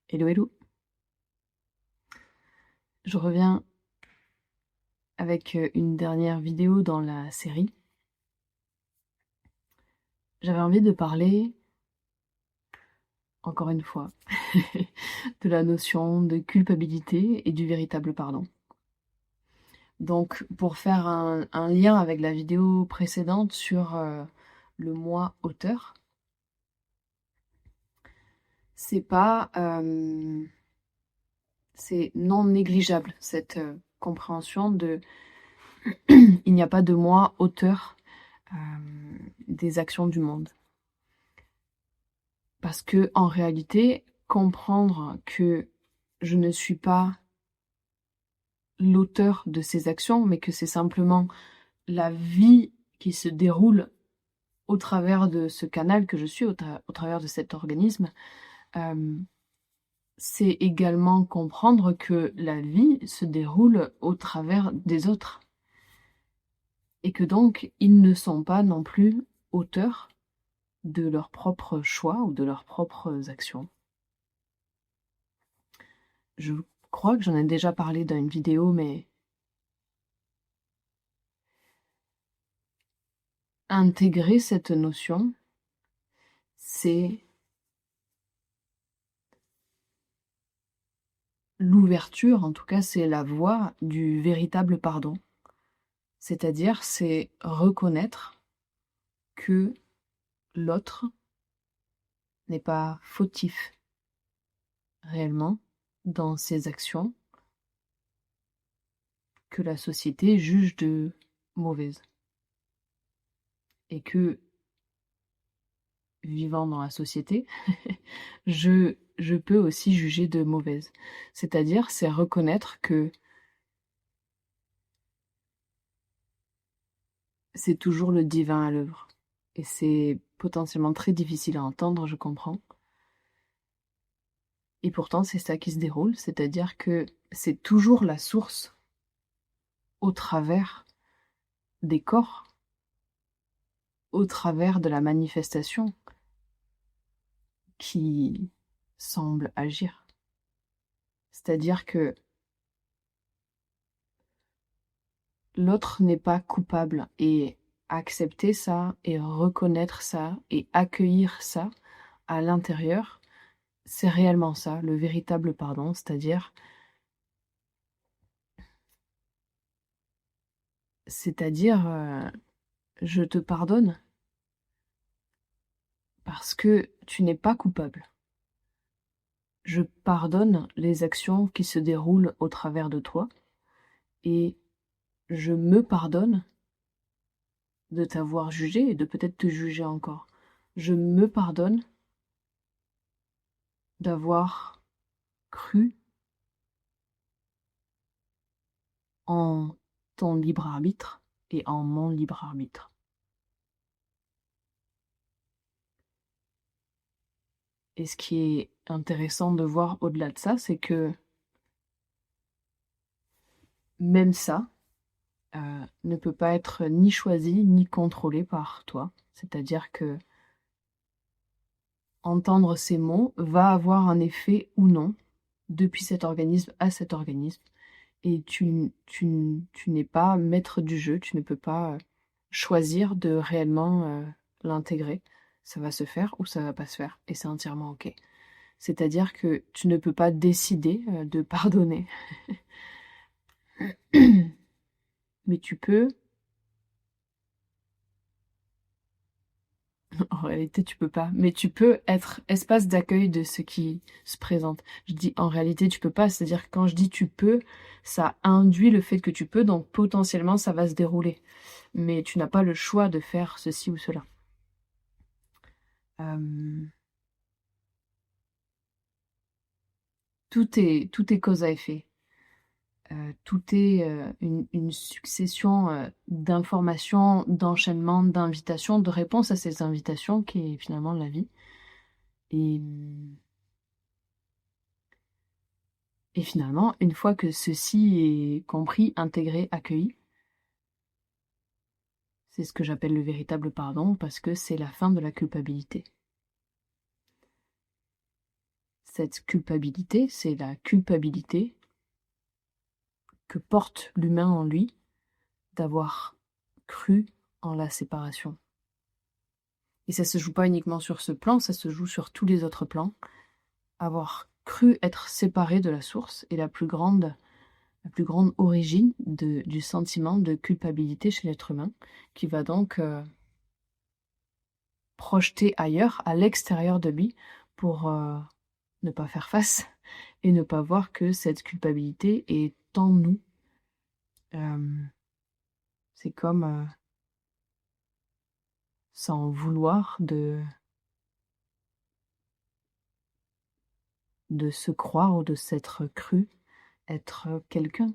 Hello, hello. Je reviens avec une dernière vidéo dans la série. J'avais envie de parler, encore une fois, de la notion de culpabilité et du véritable pardon. Donc, pour faire un lien avec la vidéo précédente sur le moi auteur, c'est pas... c'est non négligeable, cette compréhension de... il n'y a pas de moi auteur des actions du monde. Parce que, en réalité, comprendre que je ne suis pas l'auteur de ces actions, mais que c'est simplement la vie qui se déroule au travers de ce canal que je suis, au travers de cet organisme, c'est également comprendre que la vie se déroule au travers des autres. Et que donc, ils ne sont pas non plus auteurs de leurs propres choix ou de leurs propres actions. Je crois que j'en ai déjà parlé dans une vidéo, mais intégrer cette notion, c'est l'ouverture, en tout cas c'est la voie du véritable pardon. C'est-à-dire c'est reconnaître que l'autre n'est pas fautif réellement dans ses actions que la société juge de mauvaises. Et que, vivant dans la société, je peux aussi juger de mauvaises. C'est-à-dire, c'est reconnaître que c'est toujours le divin à l'œuvre. Et c'est potentiellement très difficile à entendre, je comprends. Et pourtant, c'est ça qui se déroule, c'est-à-dire que c'est toujours la source au travers des corps, au travers de la manifestation qui semble agir. C'est-à-dire que l'autre n'est pas coupable et accepter ça et reconnaître ça et accueillir ça à l'intérieur, c'est réellement ça, le véritable pardon, c'est-à-dire je te pardonne parce que tu n'es pas coupable. Je pardonne les actions qui se déroulent au travers de toi et je me pardonne de t'avoir jugé et de peut-être te juger encore. Je me pardonne d'avoir cru en ton libre arbitre et en mon libre arbitre. Et ce qui est intéressant de voir au-delà de ça, c'est que même ça ne peut pas être ni choisi ni contrôlé par toi. C'est-à-dire que entendre ces mots va avoir un effet ou non depuis cet organisme à cet organisme. Et tu n'es pas maître du jeu, tu ne peux pas choisir de réellement l'intégrer. Ça va se faire ou ça va pas se faire. Et c'est entièrement OK. C'est-à-dire que tu ne peux pas décider de pardonner. Mais tu peux, en réalité tu peux pas, mais tu peux être espace d'accueil de ce qui se présente. Je dis en réalité tu peux pas, c'est-à-dire que quand je dis tu peux, ça induit le fait que tu peux, donc potentiellement ça va se dérouler. Mais tu n'as pas le choix de faire ceci ou cela. Tout est cause à effet. Tout est une succession d'informations, d'enchaînements, d'invitations, de réponses à ces invitations qui est finalement la vie. Et, et finalement, une fois que ceci est compris, intégré, accueilli, c'est ce que j'appelle le véritable pardon parce que c'est la fin de la culpabilité. cette culpabilité, c'est la culpabilité que porte l'humain en lui d'avoir cru en la séparation. Et ça se joue pas uniquement sur ce plan, ça se joue sur tous les autres plans. Avoir cru être séparé de la source est la plus grande origine du sentiment de culpabilité chez l'être humain, qui va donc projeter ailleurs, à l'extérieur de lui, pour ne pas faire face et ne pas voir que cette culpabilité est en nous. C'est comme sans vouloir de se croire ou de s'être cru être quelqu'un,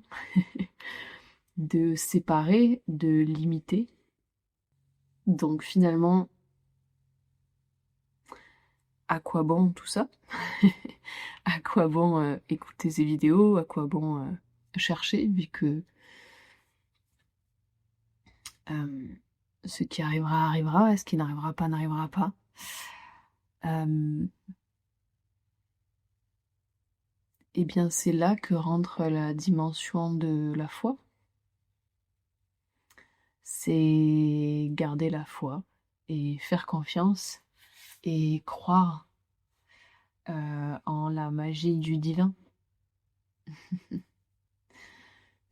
de séparer, de limiter. Donc finalement, à quoi bon tout ça? À quoi bon écouter ces vidéos? À quoi bon chercher, vu que ce qui arrivera, arrivera, et ce qui n'arrivera pas, n'arrivera pas. Eh bien, c'est là que rentre la dimension de la foi. C'est garder la foi et faire confiance et croire en la magie du divin.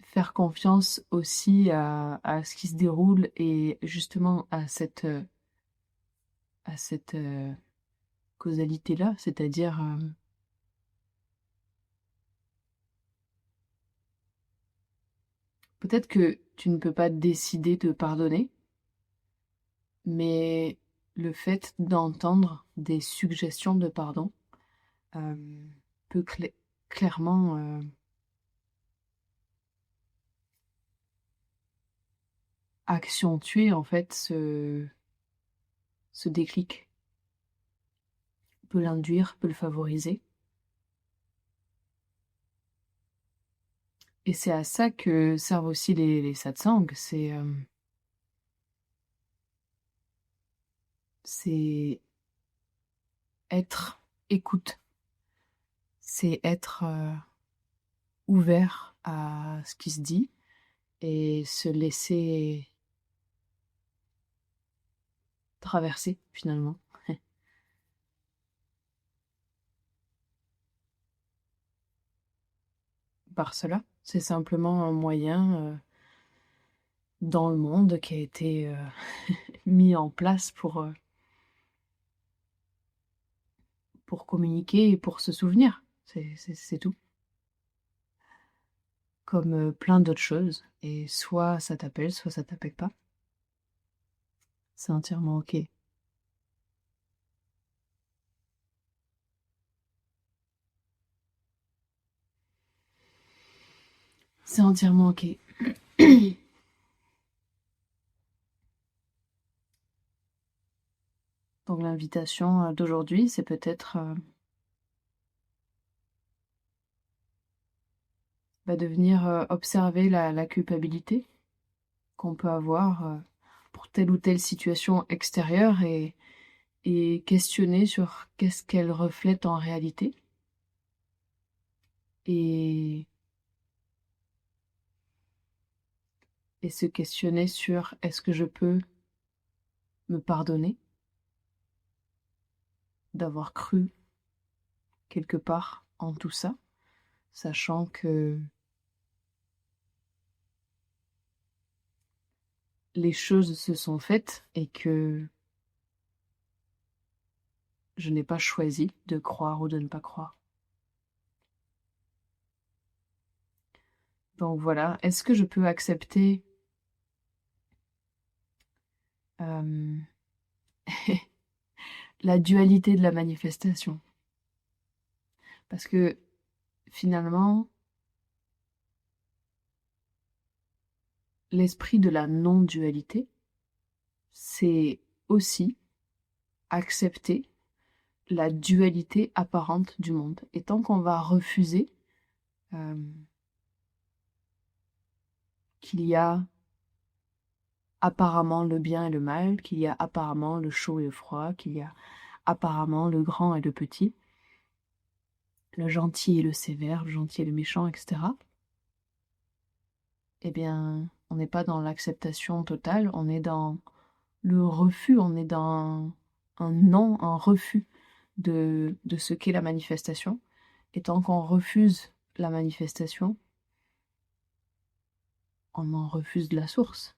Faire confiance aussi à ce qui se déroule et justement à cette causalité-là, c'est-à-dire peut-être que tu ne peux pas décider de pardonner, mais le fait d'entendre des suggestions de pardon peut clairement accentuer en fait ce déclic, peut l'induire, peut le favoriser. Et c'est à ça que servent aussi les satsangs, c'est être écoute, c'est être ouvert à ce qui se dit et se laisser traverser finalement par cela. C'est simplement un moyen dans le monde qui a été mis en place pour communiquer et pour se souvenir. C'est tout. Comme plein d'autres choses. Et soit ça t'appelle, soit ça t'appelle pas. C'est entièrement ok. C'est entièrement ok. Donc l'invitation d'aujourd'hui, c'est peut-être de venir observer la culpabilité qu'on peut avoir pour telle ou telle situation extérieure et questionner sur qu'est-ce qu'elle reflète en réalité. Et se questionner sur est-ce que je peux me pardonner d'avoir cru quelque part en tout ça, sachant que les choses se sont faites et que je n'ai pas choisi de croire ou de ne pas croire. Donc voilà, est-ce que je peux accepter la dualité de la manifestation? Parce que finalement, l'esprit de la non-dualité, c'est aussi accepter la dualité apparente du monde. Et tant qu'on va refuser qu'il y a apparemment le bien et le mal, qu'il y a apparemment le chaud et le froid, qu'il y a apparemment le grand et le petit, le gentil et le sévère, le gentil et le méchant, etc. Eh bien, on n'est pas dans l'acceptation totale, on est dans le refus, on est dans un non, un refus de ce qu'est la manifestation. Et tant qu'on refuse la manifestation, on en refuse la source.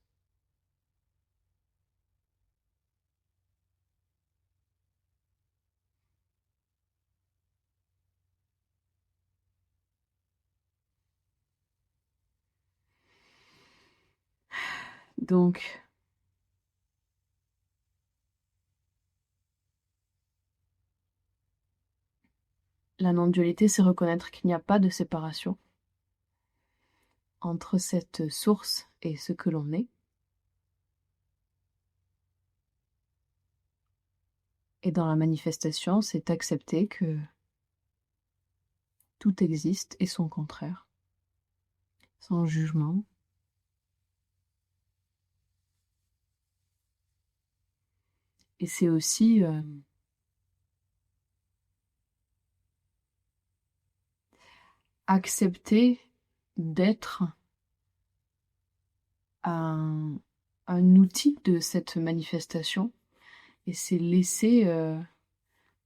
Donc, la non-dualité, c'est reconnaître qu'il n'y a pas de séparation entre cette source et ce que l'on est. Et dans la manifestation, c'est accepter que tout existe et son contraire, sans jugement. Et c'est aussi accepter d'être un outil de cette manifestation, et c'est laisser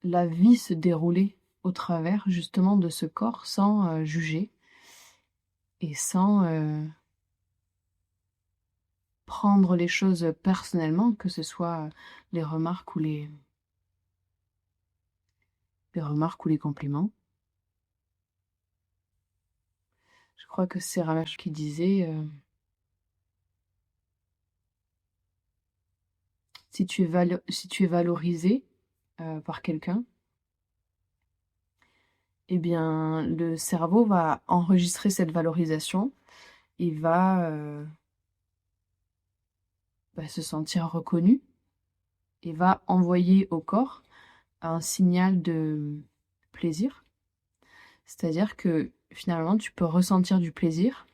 la vie se dérouler au travers justement de ce corps sans juger et sans prendre les choses personnellement, que ce soit les remarques ou les compliments. Je crois que c'est Ramach qui disait si tu es valorisé par quelqu'un, eh bien le cerveau va enregistrer cette valorisation, il va se sentir reconnu et va envoyer au corps un signal de plaisir. C'est-à-dire que finalement, tu peux ressentir du plaisir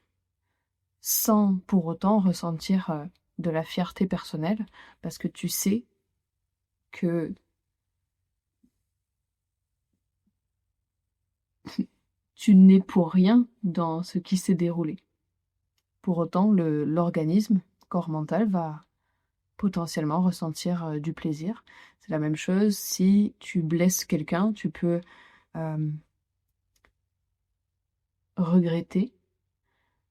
sans pour autant ressentir de la fierté personnelle, parce que tu sais que tu n'es pour rien dans ce qui s'est déroulé. Pour autant, l'organisme, corps mental, va potentiellement ressentir du plaisir. C'est la même chose si tu blesses quelqu'un, tu peux regretter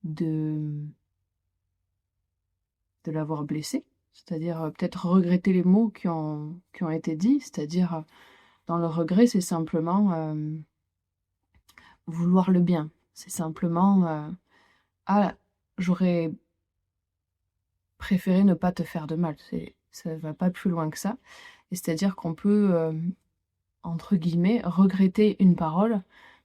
de l'avoir blessé, c'est-à-dire peut-être regretter les mots qui ont été dits, c'est-à-dire dans le regret, c'est simplement vouloir le bien, c'est simplement ah, j'aurais préféré ne pas te faire de mal, ça va pas plus loin que ça, et c'est-à-dire qu'on peut entre guillemets regretter une parole,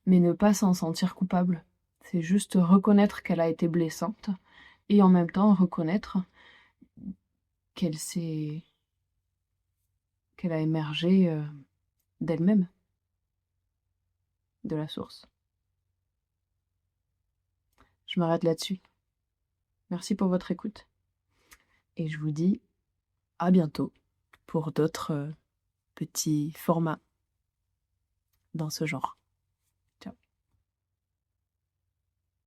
mais ne pas s'en sentir coupable. C'est juste reconnaître qu'elle a été blessante et en même temps reconnaître qu'elle a émergé d'elle-même, de la source. Je m'arrête là-dessus. Merci pour votre écoute. Et je vous dis à bientôt pour d'autres petits formats dans ce genre.